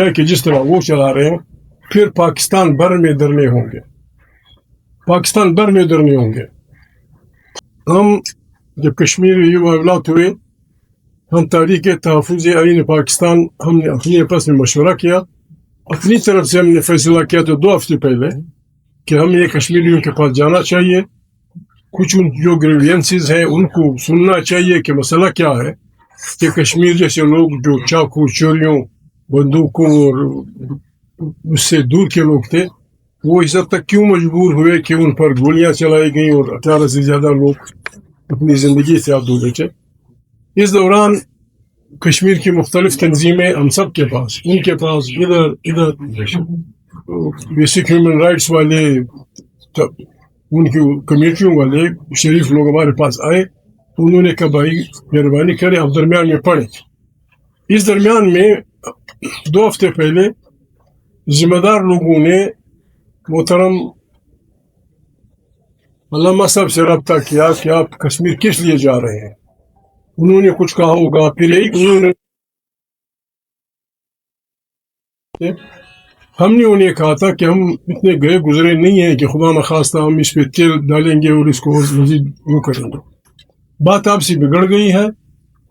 ہے کہ جس طرح وہ چلا رہے ہیں پھر پاکستان بھر میں دھرنے ہوں گے، پاکستان بھر میں دھرنے ہوں گے۔ ہم جب کشمیر یہ معاملات ہوئے، ہم تحریک تحفظ آئین پاکستان ہم نے اپنے آپس میں مشورہ کیا، اپنی طرف سے ہم نے فیصلہ کیا تو 2 ہفتے پہلے کہ ہم یہ کشمیریوں کے پاس جانا چاہیے، کچھ ان جو گریوینسز ہیں ان کو سننا چاہیے کہ مسئلہ کیا ہے، کہ کشمیر جیسے لوگ جو چاقو چوریوں بندوقوں اور اس سے دور کے لوگ تھے، وہ اس حد تک کیوں مجبور ہوئے کہ ان پر گولیاں چلائی گئیں اور 18 سے زیادہ لوگ اپنی زندگی سے آبدو بیٹھے۔ اس دوران کشمیر کی مختلف تنظیمیں ہم سب کے پاس، ان کے پاس ادھر بیسک ہیومن رائٹس والے، ان کی کمیٹیوں والے شریف لوگ ہمارے پاس آئے، انہوں نے کہا بھائی مہربانی کریں آپ درمیان میں پڑھیں۔ اس درمیان میں 2 ہفتے پہلے ذمہ دار لوگوں نے محترم علامہ صاحب سے رابطہ کیا کہ آپ کشمیر کس لیے جا رہے ہیں، انہوں نے کچھ کہا ہوگا، پھر ہم نے انہیں کہا تھا کہ ہم اتنے گئے گزرے نہیں ہیں کہ خدا نخواستہ ہم اس پہ تیل ڈالیں گے اور اس کو مزید وہ کریں گے، بات آپ سے بگڑ گئی ہے،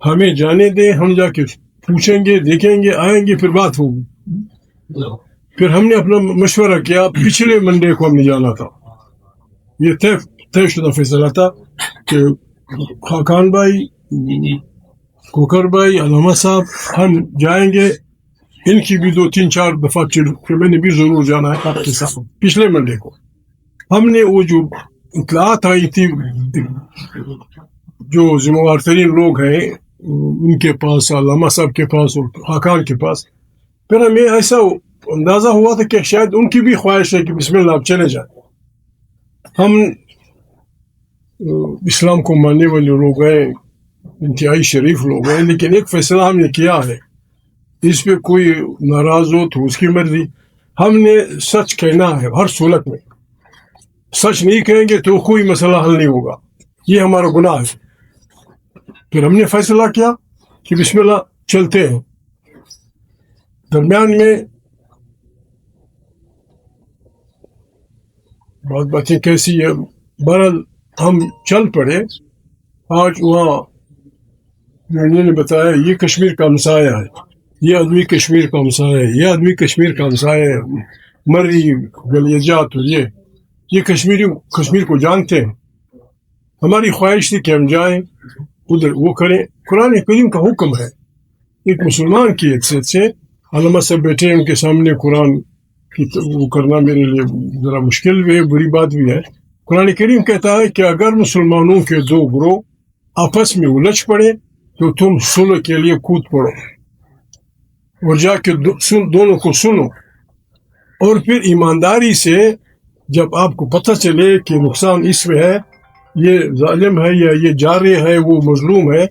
ہمیں جانے دیں، ہم جا کے پوچھیں گے، دیکھیں گے، آئیں گے، پھر بات ہوگی۔ پھر ہم نے اپنا مشورہ کیا، پچھلے منڈے کو ہم نے جانا تھا، یہ طے شدہ فیصلہ تھا کہ خاقان بھائی، کوکر بھائی، علامہ صاحب، ہم جائیں گے، ان کی بھی 2-3-4 دفعہ کہ میں نے بھی ضرور جانا ہے آپ کے ساتھ۔ پچھلے منڈے کو ہم نے وہ جو اطلاعات آئی تھی جو ذمہ دار ترین لوگ ہیں ان کے پاس، علامہ صاحب کے پاس اور خاقان کے پاس، پھر ہمیں ایسا اندازہ ہوا تھا کہ شاید ان کی بھی خواہش ہے کہ بسم اللہ آپ چلے جائیں۔ ہم اسلام کو ماننے والے لوگ ہیں، انتہائی شریف لوگ ہیں، لیکن ایک فیصلہ ہم نے کیا ہے، اس پہ کوئی ناراض ہو تو اس کی مرضی، ہم نے سچ کہنا ہے ہر صورت میں، سچ نہیں کہیں گے تو کوئی مسئلہ حل نہیں ہوگا، یہ ہمارا گناہ ہے۔ پھر ہم نے فیصلہ کیا کہ بسم اللہ چلتے ہیں۔ درمیان میں باتیں کیسی ہے، بہرحال ہم چل پڑے۔ آج وہاں انہوں نے بتایا یہ کشمیر کا ہمسایہ ہے، یہ آدمی کشمیر کا ہمسایہ ہے، یہ آدمی کشمیر کا ہمسایہ ہے، مری گلیجات، یہ کشمیر کو جانتے ہیں۔ ہماری خواہش تھی کہ ہم جائیں ادھر، وہ کریں، قرآن کریم کا حکم ہے، ایک مسلمان کی حیثیت سے علامہ صاحب بیٹھے ان کے سامنے قرآن کی وہ کرنا میرے لیے ذرا مشکل بھی ہے، بری بات بھی ہے۔ قرآن کریم کہتا ہے کہ اگر مسلمانوں کے 2 گروہ آپس میں الجھ پڑے تو تم صلح کے لیے کود پڑو اور جا کے دونوں کو سنو، اور پھر ایمانداری سے جب آپ کو پتہ چلے کہ نقصان اس میں ہے، یہ ظالم ہے یا یہ جارح ہے، وہ مظلوم ہے،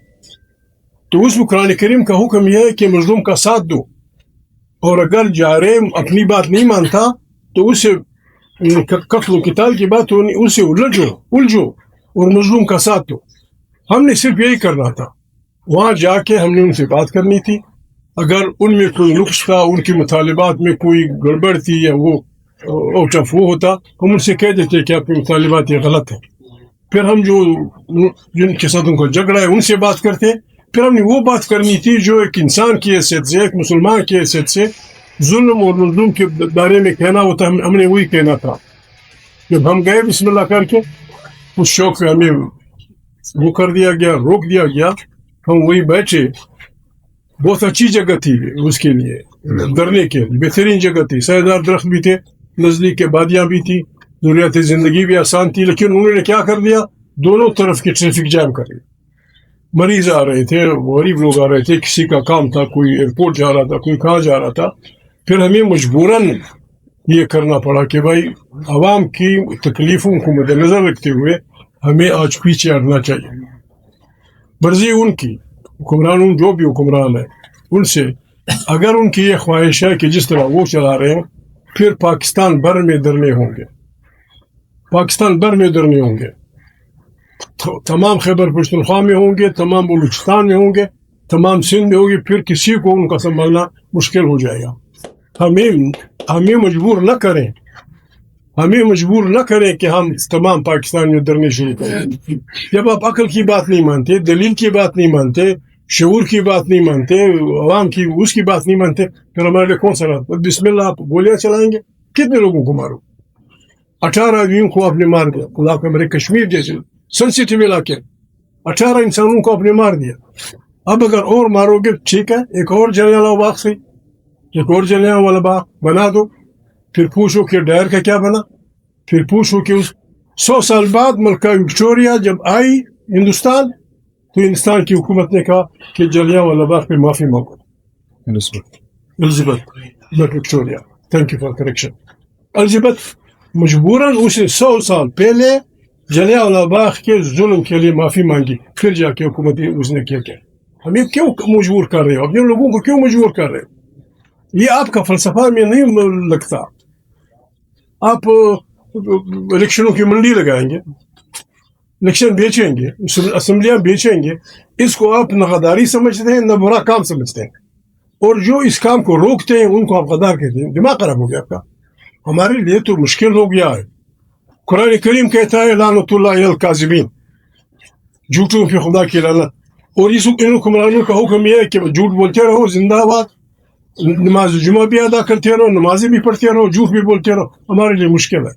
تو اس میں قرآن کریم کا حکم یہ ہے کہ مظلوم کا ساتھ دو، اور اگر جارح اپنی بات نہیں مانتا تو اسے قتل و قتال کی بات ہونی، اسے الجھو اور مظلوم کا ساتھ دو۔ ہم نے صرف یہی کرنا تھا، وہاں جا کے ہم نے ان سے بات کرنی تھی، اگر ان میں کوئی نقص تھا، ان کے مطالبات میں کوئی گڑبڑ تھی یا وہ آؤٹ آف وہ ہوتا، ہم ان سے کہہ دیتے کہ آپ کے مطالبات یہ غلط ہیں، پھر ہم جن کے ساتھ ان کو جھگڑا ہے ان سے بات کرتے۔ پھر ہم نے وہ بات کرنی تھی جو ایک انسان کی حیثیت سے، ایک مسلمان کی حیثیت سے ظلم اور مظلوم کے بارے میں کہنا ہوتا، ہم نے وہی کہنا تھا۔ جب ہم گئے بسم اللہ کر کے، اس شوق پہ ہمیں وہ کر دیا گیا، روک دیا گیا، ہم وہی بیٹھے۔ بہت اچھی جگہ تھی اس کے لیے، درنے کے لیے بہترین جگہ تھی، سایہ درخت بھی تھے، نزدیک کے بادیاں بھی تھی، ضروریات زندگی بھی آسان تھی، لیکن انہوں نے کیا کر دیا، دونوں طرف کی ٹریفک جام کر دی۔ مریض آ رہے تھے، غریب لوگ آ رہے تھے، کسی کا کام تھا، کوئی ایئرپورٹ جا رہا تھا، کوئی کہاں جا رہا تھا۔ پھر ہمیں مجبوراً یہ کرنا پڑا کہ بھائی عوام کی تکلیفوں کو مد نظر رکھتے ہوئے ہمیں آج پیچھے ہٹنا چاہیے۔ مرضی ان کی، حکمرانوں جو بھی حکمران ہیں ان سے، اگر ان کی یہ خواہش ہے کہ جس طرح وہ چلا رہے ہیں پھر پاکستان بھر میں دھرنے ہوں گے، پاکستان بھر میں دھرنے ہوں گے، تمام خیبر پختونخوا میں ہوں گے، تمام بلوچستان میں ہوں گے، تمام سندھ میں ہوں گے، پھر کسی کو ان کا سنبھالنا مشکل ہو جائے گا۔ ہمیں مجبور نہ کریں، کہ ہم تمام پاکستانیوں ڈرنے شروع کریں. جب آپ عقل کی بات نہیں مانتے، دلیل کی بات نہیں مانتے، شعور کی بات نہیں مانتے، عوام کی اس کی بات نہیں مانتے، پھر ہمارے لیے کون سا راستہ؟ بسم اللہ آپ گولیاں چلائیں گے، کتنے لوگوں کو مارو؟ 18 آدمیوں کو آپ نے مار دیا. خدا کا میرے کشمیر جیسے سینسیٹیو علاقے 18 انسانوں کو آپ نے مار دیا. اب اگر اور مارو گے ٹھیک ہے، ایک اور جلیانوالہ باغ سے ایک اور جلیانوالہ باغ بنا دو. پھر پوچھو کہ ڈائر کا کیا بنا، پھر پوچھو کہ 100 سال بعد ملکہ وکٹوریہ جب آئی ہندوستان تو ہندوستان کی حکومت نے کہا کہ جلیانوالہ باغ پہ معافی مانگو. Elizabeth Victoria, thank you for correction. Elizabeth مجبوراً اس نے 100 سال پہلے جلیانوالہ باغ کے ظلم کے لیے معافی مانگی، پھر جا کے حکومت اس نے کیا. ہمیں کیوں مجبور کر رہے ہو؟ اپنے لوگوں کو کیوں مجبور کر رہے ہو؟ یہ آپ کا فلسفہ میں نہیں لگتا. آپ الیکشنوں کی منڈی لگائیں گے، الیکشن بیچیں گے، اسمبلیاں بیچیں گے، اس کو آپ نہ غداری سمجھتے ہیں نہ برا کام سمجھتے ہیں، اور جو اس کام کو روکتے ہیں ان کو آپ غدار کہتے ہیں. دماغ خراب ہو گیا آپ کا. ہمارے لیے تو مشکل ہو گیا ہے. قرآن کریم کہتا ہے لعنت اللہ علی الکاذبین، جھوٹوں پہ خدا کی لعنت. اور اس ان حکمرانوں کا حکم یہ ہے کہ جھوٹ بولتے رہو، زندہ باد، نماز جمعہ بھی ادا کرتے رہو، نمازیں بھی پڑھتے رہو، جھوٹ بھی بولتے رہو. ہمارے لیے مشکل ہے،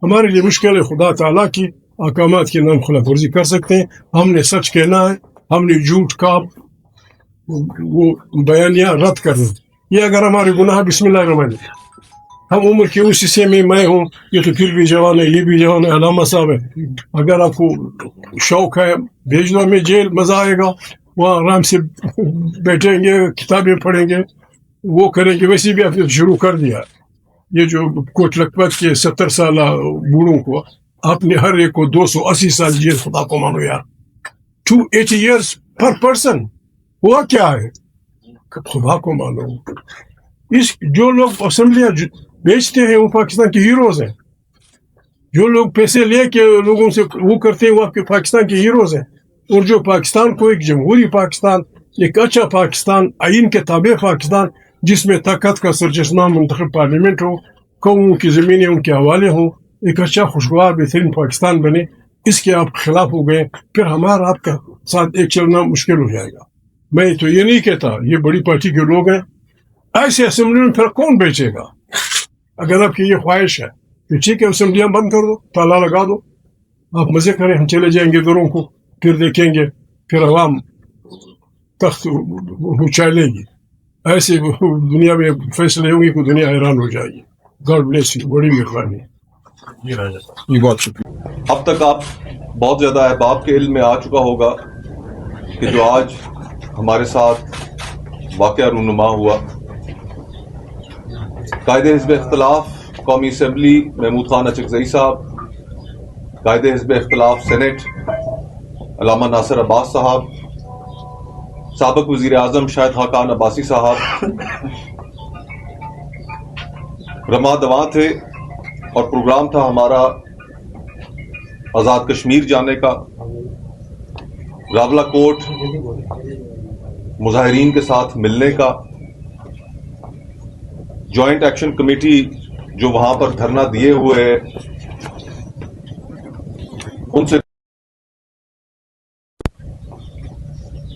ہمارے لیے مشکل ہے. خدا تعالیٰ کی احکامات کی نام خلاف ورزی کر سکتے ہیں. ہم نے سچ کہنا ہے، ہم نے جھوٹ کا وہ بیانیہ رد کر دیں. یہ اگر ہمارے گناہ، بسم اللہ الرحمن الرحیم، ہم عمر کے اس حصے میں ہوں، یہ تو پھر بھی جوان ہے، یہ بھی جوان ہے. علامہ صاحب ہے، اگر آپ کو شوق ہے بھیج دو ہمیں جیل، مزہ آئے گا. وہاں آرام سے بیٹھیں گے، کتابیں پڑھیں گے، وہ کریں گے. ویسے بھی آپ نے شروع کر دیا. یہ جو کوٹ لکھپت کے 70 سالہ بوڑھوں کو آپ نے ہر ایک کو 280 سال جیل. خدا کو مانو یار، 280 years پر پرسن. ہوا کیا ہے؟ خدا کو مانو. جو لوگ اسمبلیاں بیچتے ہیں وہ پاکستان کے ہیروز ہیں. جو لوگ پیسے لے کے لوگوں سے وہ کرتے ہیں وہ آپ کے پاکستان کے ہیروز ہیں. اور جو پاکستان کو ایک جمہوری پاکستان، ایک اچھا پاکستان، آئین کے تابع پاکستان، جس میں طاقت کا سرچشمہ منتخب پارلیمنٹ ہو، قوموں کی زمینیں ان کے حوالے ہوں، ایک اچھا خوشگوار بہترین پاکستان بنے، اس کے آپ خلاف ہو گئے، پھر ہمارا آپ کا ساتھ ایک چلنا مشکل ہو جائے گا. میں تو یہ نہیں کہتا، یہ بڑی پارٹی کے لوگ ہیں. ایسے اسمبلی میں پھر کون بیچے گا؟ اگر آپ کی یہ خواہش ہے کہ ٹھیک ہے اسمبلیاں بند کر دو، تالا لگا دو، آپ مزے کریں، ہم چلے جائیں گے گھروں کو، پھر دیکھیں گے، پھر عوام تخت اچھالے گی. ایسے دنیا میں فیصلے ہوں گے کہ دنیا حیران ہو جائے گی. گاڈ بلیس یو، بڑی مہربانی. یہ بہت شکریہ. اب تک آپ بہت زیادہ احباب کے علم میں آ چکا ہوگا کہ جو آج ہمارے ساتھ واقعہ رونما ہوا، قائد حزب اختلاف قومی اسمبلی محمود خان اچکزئی صاحب، قائد حزب اختلاف سینٹ علامہ ناصر عباس صاحب، سابق وزیر اعظم شاہد خاقان عباسی صاحب رواں دواں تھے، اور پروگرام تھا ہمارا آزاد کشمیر جانے کا. راولہ کوٹ مظاہرین کے ساتھ ملنے کا. جوائنٹ ایکشن کمیٹی جو وہاں پر دھرنا دیے ہوئے ان سے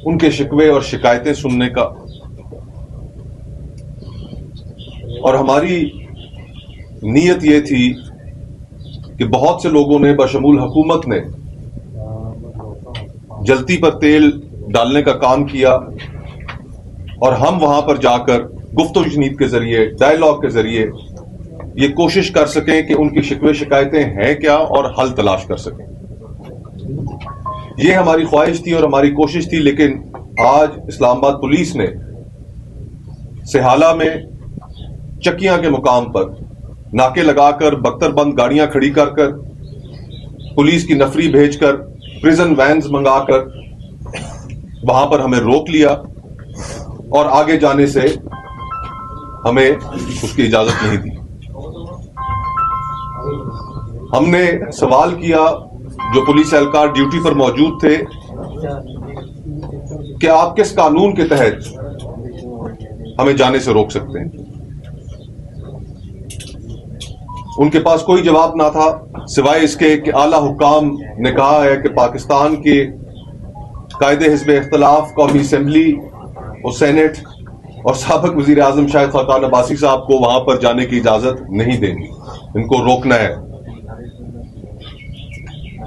ان کے شکوے اور شکایتیں سننے کا. اور ہماری نیت یہ تھی کہ بہت سے لوگوں نے بشمول حکومت نے جلتی پر تیل ڈالنے کا کام کیا، اور ہم وہاں پر جا کر گفت و شنید کے ذریعے، ڈائیلاگ کے ذریعے یہ کوشش کر سکیں کہ ان کی شکوے شکایتیں ہیں کیا اور حل تلاش کر سکیں. یہ ہماری خواہش تھی اور ہماری کوشش تھی. لیکن آج اسلام آباد پولیس نے سہالہ میں چکیاں کے مقام پر ناکے لگا کر، بختر بند گاڑیاں کھڑی کر کر، پولیس کی نفری بھیج کر، پریزن وینز منگا کر وہاں پر ہمیں روک لیا، اور آگے جانے سے ہمیں اس کی اجازت نہیں دی. ہم نے سوال کیا جو پولیس اہلکار ڈیوٹی پر موجود تھے کہ آپ کس قانون کے تحت ہمیں جانے سے روک سکتے ہیں. ان کے پاس کوئی جواب نہ تھا سوائے اس کے کہ اعلیٰ حکام نے کہا ہے کہ پاکستان کے قائد حزب اختلاف قومی اسمبلی اور سینٹ اور سابق وزیر اعظم شاہد خاقان عباسی صاحب کو وہاں پر جانے کی اجازت نہیں دیں گی، ان کو روکنا ہے۔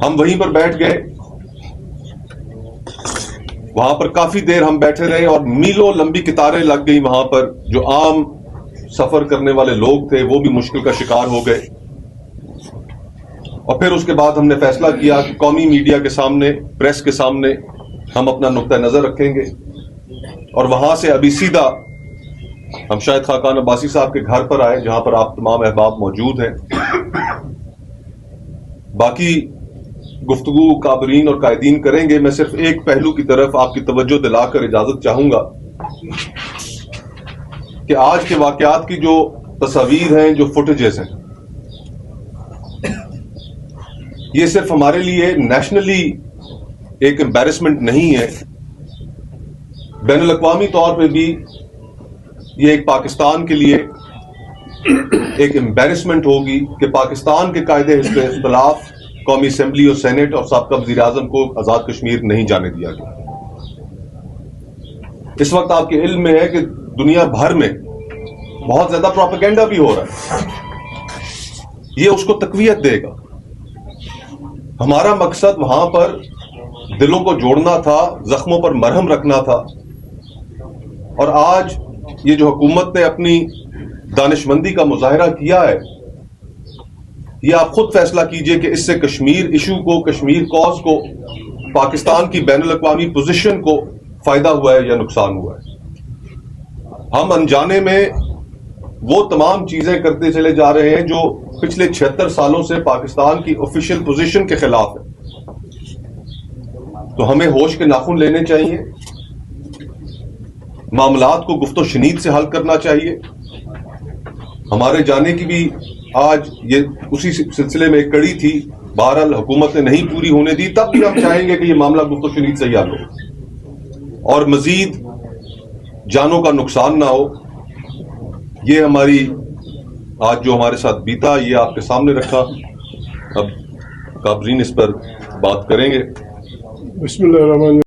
ہم وہیں پر بیٹھ گئے، وہاں پر کافی دیر ہم بیٹھے رہے اور میلوں لمبی قطاریں لگ گئی وہاں پر۔ جو عام سفر کرنے والے لوگ تھے وہ بھی مشکل کا شکار ہو گئے، اور پھر اس کے بعد ہم نے فیصلہ کیا کہ قومی میڈیا کے سامنے، پریس کے سامنے ہم اپنا نقطہ نظر رکھیں گے، اور وہاں سے ابھی سیدھا ہم شاہد خاقان عباسی صاحب کے گھر پر آئے جہاں پر آپ تمام احباب موجود ہیں۔ باقی گفتگو کابرین اور قائدین کریں گے، میں صرف ایک پہلو کی طرف آپ کی توجہ دلا کر اجازت چاہوں گا کہ آج کے واقعات کی جو تصاویر ہیں، جو فوٹیجز ہیں، یہ صرف ہمارے لیے نیشنلی ایک امبیرسمنٹ نہیں ہے، بین الاقوامی طور پہ بھی یہ ایک پاکستان کے لیے ایک امبیرسمنٹ ہوگی کہ پاکستان کے قائد حزب اختلاف قومی اسمبلی اور سینٹ اور سابقہ وزیر اعظم کو آزاد کشمیر نہیں جانے دیا گیا۔ اس وقت آپ کے علم میں ہے کہ دنیا بھر میں بہت زیادہ پروپیگنڈا بھی ہو رہا ہے، یہ اس کو تقویت دے گا۔ ہمارا مقصد وہاں پر دلوں کو جوڑنا تھا، زخموں پر مرہم رکھنا تھا، اور آج یہ جو حکومت نے اپنی دانش مندی کا مظاہرہ کیا ہے، یہ آپ خود فیصلہ کیجئے کہ اس سے کشمیر ایشو کو، کشمیر کاز کو، پاکستان کی بین الاقوامی پوزیشن کو فائدہ ہوا ہے یا نقصان ہوا ہے۔ ہم انجانے میں وہ تمام چیزیں کرتے چلے جا رہے ہیں جو پچھلے 76 سالوں سے پاکستان کی آفیشیل پوزیشن کے خلاف ہے، تو ہمیں ہوش کے ناخن لینے چاہیے، معاملات کو گفت و شنید سے حل کرنا چاہیے۔ ہمارے جانے کی بھی آج یہ اسی سلسلے میں ایک کڑی تھی، بہرحال حکومت نے نہیں پوری ہونے دی، تب بھی ہم چاہیں گے کہ یہ معاملہ گفت و شنید سے ہی حل ہو اور مزید جانوں کا نقصان نہ ہو۔ یہ ہماری آج جو ہمارے ساتھ بیتا یہ آپ کے سامنے رکھا، اب قابرین اس پر بات کریں گے۔ بسم اللہ الرحمن